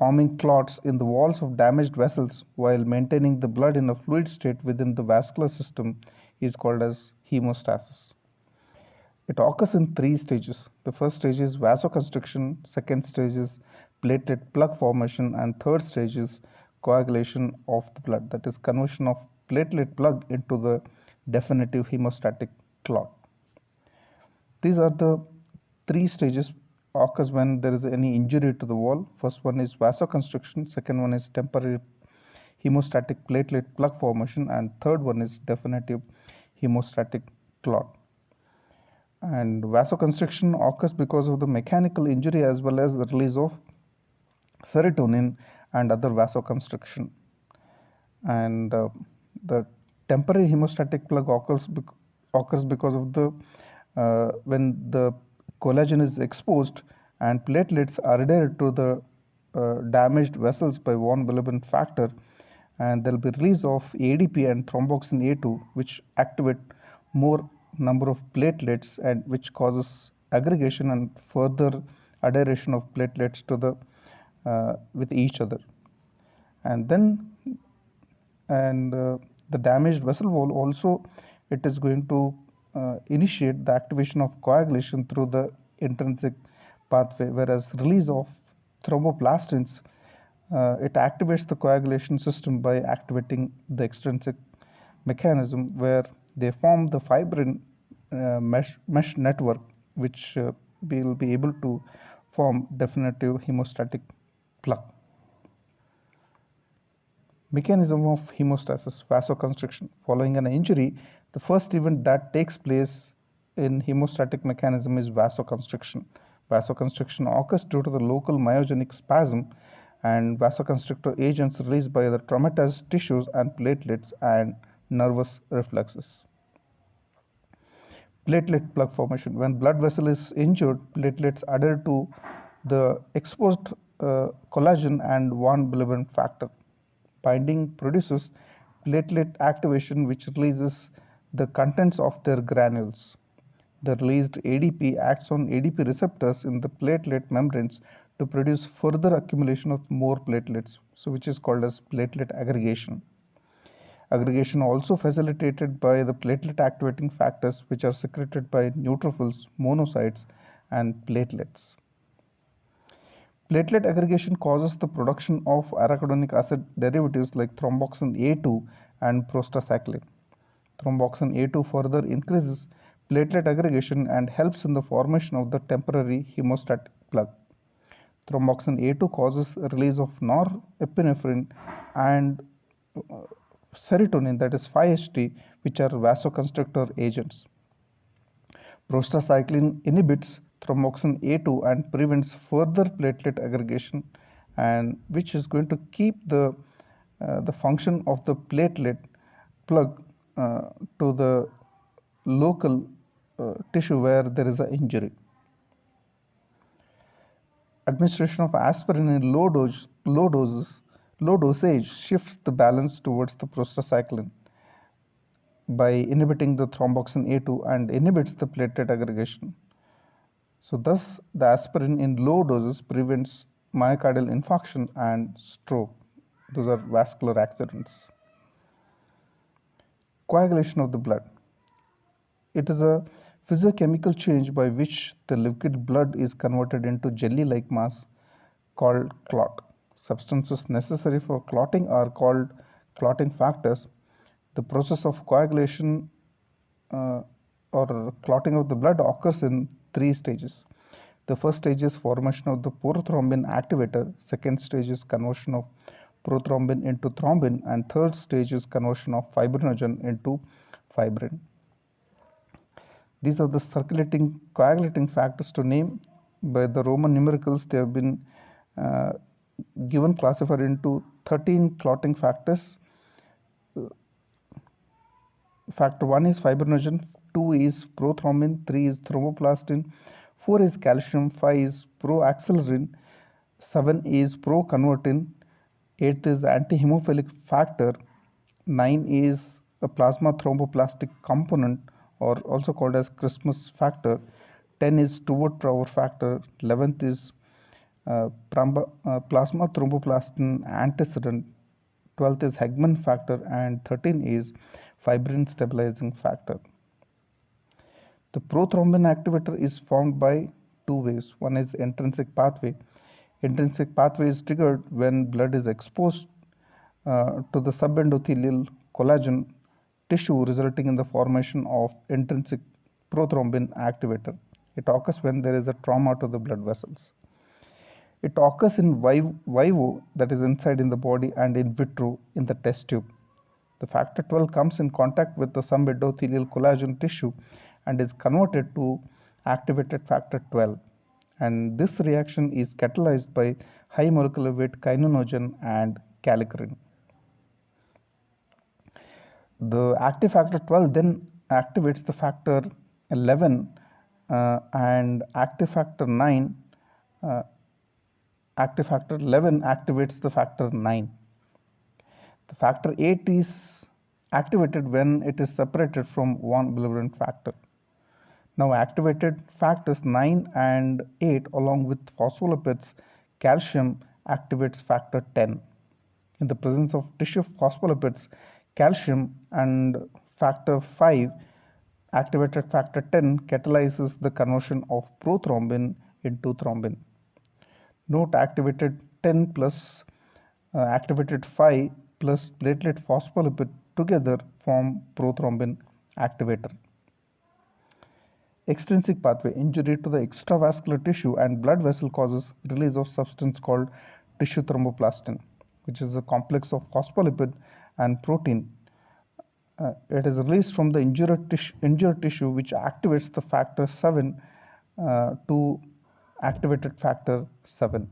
forming clots in the walls of damaged vessels while maintaining the blood in a fluid state within the vascular system is called as hemostasis. It occurs in three stages. The first stage is vasoconstriction, second stage is platelet plug formation, and third stage is coagulation of the blood, that is conversion of platelet plug into the definitive hemostatic clot. These are the three stages occurs when there is any injury to the wall. First one is vasoconstriction, second one is temporary hemostatic platelet plug formation, and third one is definitive hemostatic clot. And vasoconstriction occurs because of the mechanical injury as well as the release of serotonin and other vasoconstriction. And the temporary hemostatic plug occurs because of the when the collagen is exposed and platelets are redirected to the damaged vessels by von Willebrand factor, and there will be release of ADP and thromboxane A2, which activate more number of platelets and which causes aggregation and further adhesion of platelets to the with each other. And then the damaged vessel wall also, it is going to initiate the activation of coagulation through the intrinsic pathway, whereas release of thromboplastins, it activates the coagulation system by activating the extrinsic mechanism where they form the fibrin mesh network, which will be able to form definitive hemostatic plug. Mechanism of hemostasis, vasoconstriction. Following an injury, the first event that takes place in hemostatic mechanism is vasoconstriction. Vasoconstriction occurs due to the local myogenic spasm and vasoconstrictor agents released by the traumatized tissues and platelets and nervous reflexes. Platelet plug formation. When blood vessel is injured, platelets adhere to the exposed collagen and von Willebrand factor. Binding produces platelet activation, which releases the contents of their granules. The released ADP acts on ADP receptors in the platelet membranes to produce further accumulation of more platelets, so which is called as platelet aggregation. Aggregation also facilitated by the platelet activating factors, which are secreted by neutrophils, monocytes, and platelets. Platelet aggregation causes the production of arachidonic acid derivatives like thromboxane A2 and prostacyclin. Thromboxane A2 further increases platelet aggregation and helps in the formation of the temporary hemostatic plug. Thromboxane A2 causes release of norepinephrine and serotonin, that is 5-HT, which are vasoconstrictor agents. Prostacyclin inhibits thromboxane A2 and prevents further platelet aggregation, and which is going to keep the function of the platelet plug to the local tissue where there is an injury. Administration of aspirin in low dosage shifts the balance towards the prostacyclin by inhibiting the thromboxane A2 and inhibits the platelet aggregation. So thus the aspirin in low doses prevents myocardial infarction and stroke. Those are vascular accidents. Coagulation of the blood. It is a physiochemical change by which the liquid blood is converted into jelly-like mass called clot. Substances necessary for clotting are called clotting factors. The process of coagulation or clotting of the blood occurs in three stages. The first stage is formation of the prothrombin activator, second stage is conversion of prothrombin into thrombin, and third stage is conversion of fibrinogen into fibrin. These are the circulating coagulating factors to name. By the Roman numericals, they have been given classified into 13 clotting factors. Factor 1 is fibrinogen, 2 is prothrombin, 3 is thromboplastin, 4 is calcium, 5 is proaxelerin, 7 is proconvertin, 8 is antihemophilic factor, 9 is a plasma thromboplastic component or also called as Christmas factor, 10 is Stewart power factor, 11th is plasma thromboplastin antecedent, 12th is Hegman factor, and 13 is fibrin stabilizing factor. The prothrombin activator is formed by two ways. One is intrinsic pathway. Intrinsic pathway is triggered when blood is exposed to the subendothelial collagen tissue, resulting in the formation of intrinsic prothrombin activator. It occurs when there is a trauma to the blood vessels. It occurs in vivo, that is inside in the body, and in vitro in the test tube. The factor 12 comes in contact with the subendothelial collagen tissue and is converted to activated factor 12. And this reaction is catalyzed by high molecular weight kininogen and kallikrein. The active factor 12 then activates the factor 11 and active factor 9. Active factor 11 activates the factor 9. The factor 8 is activated when it is separated from von Willebrand factor. Now activated factors 9 and 8 along with phospholipids, calcium activates factor 10. In the presence of tissue phospholipids, calcium and factor 5 activated factor 10 catalyzes the conversion of prothrombin into thrombin. Note activated 10 plus activated 5 plus platelet phospholipid together form prothrombin activator. Extrinsic pathway, injury to the extravascular tissue and blood vessel causes release of substance called tissue thromboplastin, which is a complex of phospholipid and protein. It is released from the injured tissue, which activates the factor 7 to activated factor 7.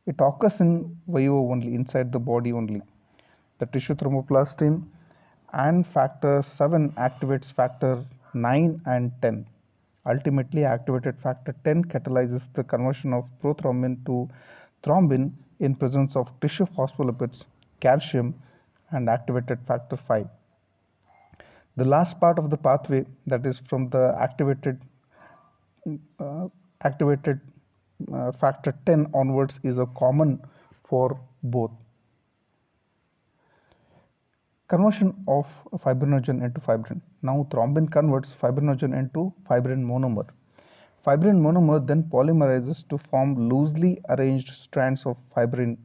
It occurs in vivo only, inside the body only. The tissue thromboplastin and factor 7 activates factor 9 and 10. Ultimately, activated factor 10 catalyzes the conversion of prothrombin to thrombin in presence of tissue phospholipids, calcium, and activated factor 5. The last part of the pathway, that is from the activated factor 10 onwards, is a common for both. Conversion of fibrinogen into fibrin. Now thrombin converts fibrinogen into fibrin monomer. Fibrin monomer then polymerizes to form loosely arranged strands of fibrin,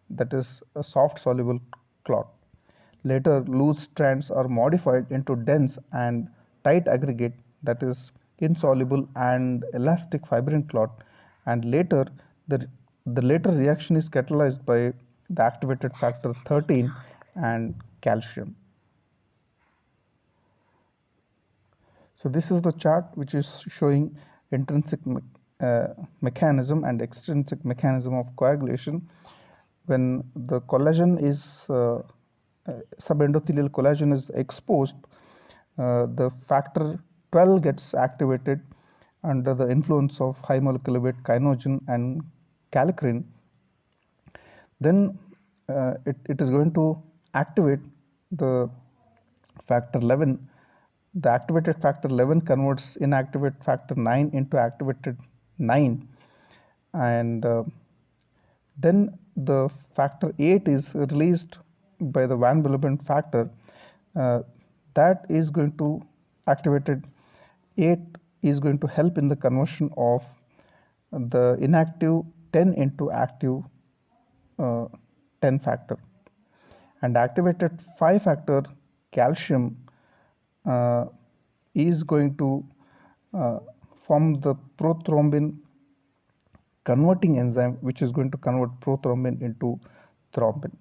that is a soft soluble clot. Later, loose strands are modified into dense and tight aggregate, that is insoluble and elastic fibrin clot, and later the later reaction is catalyzed by the activated factor 13 and calcium. So this is the chart which is showing intrinsic mechanism and extrinsic mechanism of coagulation. When the collagen is subendothelial collagen is exposed, the factor 12 gets activated under the influence of high molecular weight kininogen and kallikrein. Then it is going to activate the factor 11. The activated factor 11 converts inactivated factor 9 into activated 9, and then the factor 8 is released by the von Willebrand factor. That is going to activated 8 is going to help in the conversion of the inactive 10 into active 10 factor, and activated 5 factor calcium is going to form the prothrombin converting enzyme, which is going to convert prothrombin into thrombin.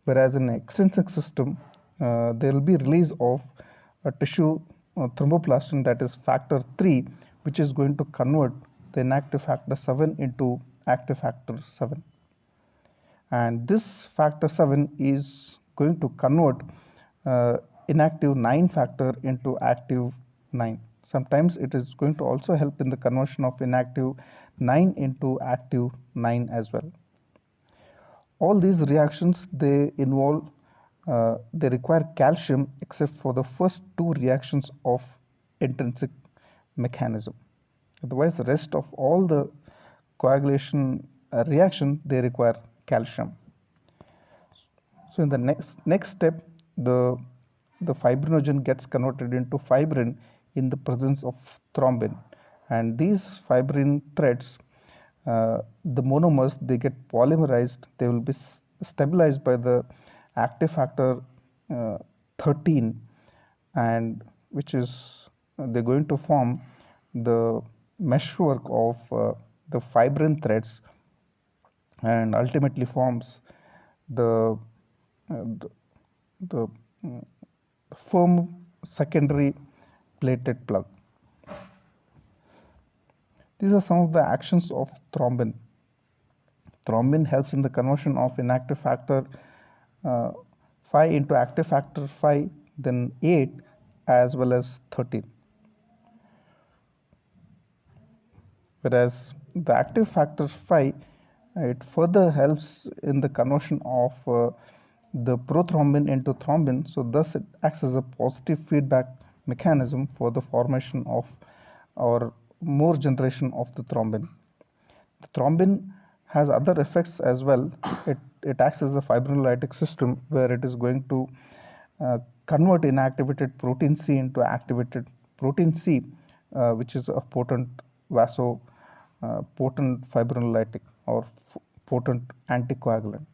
Whereas in extrinsic system, there will be release of a tissue thromboplastin, that is factor 3, which is going to convert the inactive factor 7 into active factor 7. And this factor 7 is going to convert inactive 9 factor into active 9. Sometimes it is going to also help in the conversion of inactive 9 into active 9 as well. All these reactions, they involve they require calcium, except for the first two reactions of intrinsic mechanism. Otherwise, the rest of all the coagulation reaction, they require calcium. So in the next step, the fibrinogen gets converted into fibrin in the presence of thrombin, and these fibrin threads, the monomers, they get polymerized. They will be stabilized by the active factor 13, and which is they're going to form the meshwork of the fibrin threads, and ultimately forms the the, the firm secondary plated plug. These are some of the actions of thrombin. Thrombin helps in the conversion of inactive factor 5 into active factor 5, then 8, as well as 13. Whereas the active factor 5, it further helps in the conversion of the prothrombin into thrombin, so thus it acts as a positive feedback mechanism for the formation of or more generation of the thrombin. The thrombin has other effects as well. It acts as a fibrinolytic system where it is going to convert inactivated protein C into activated protein C, which is a potent potent fibrinolytic or potent anticoagulant.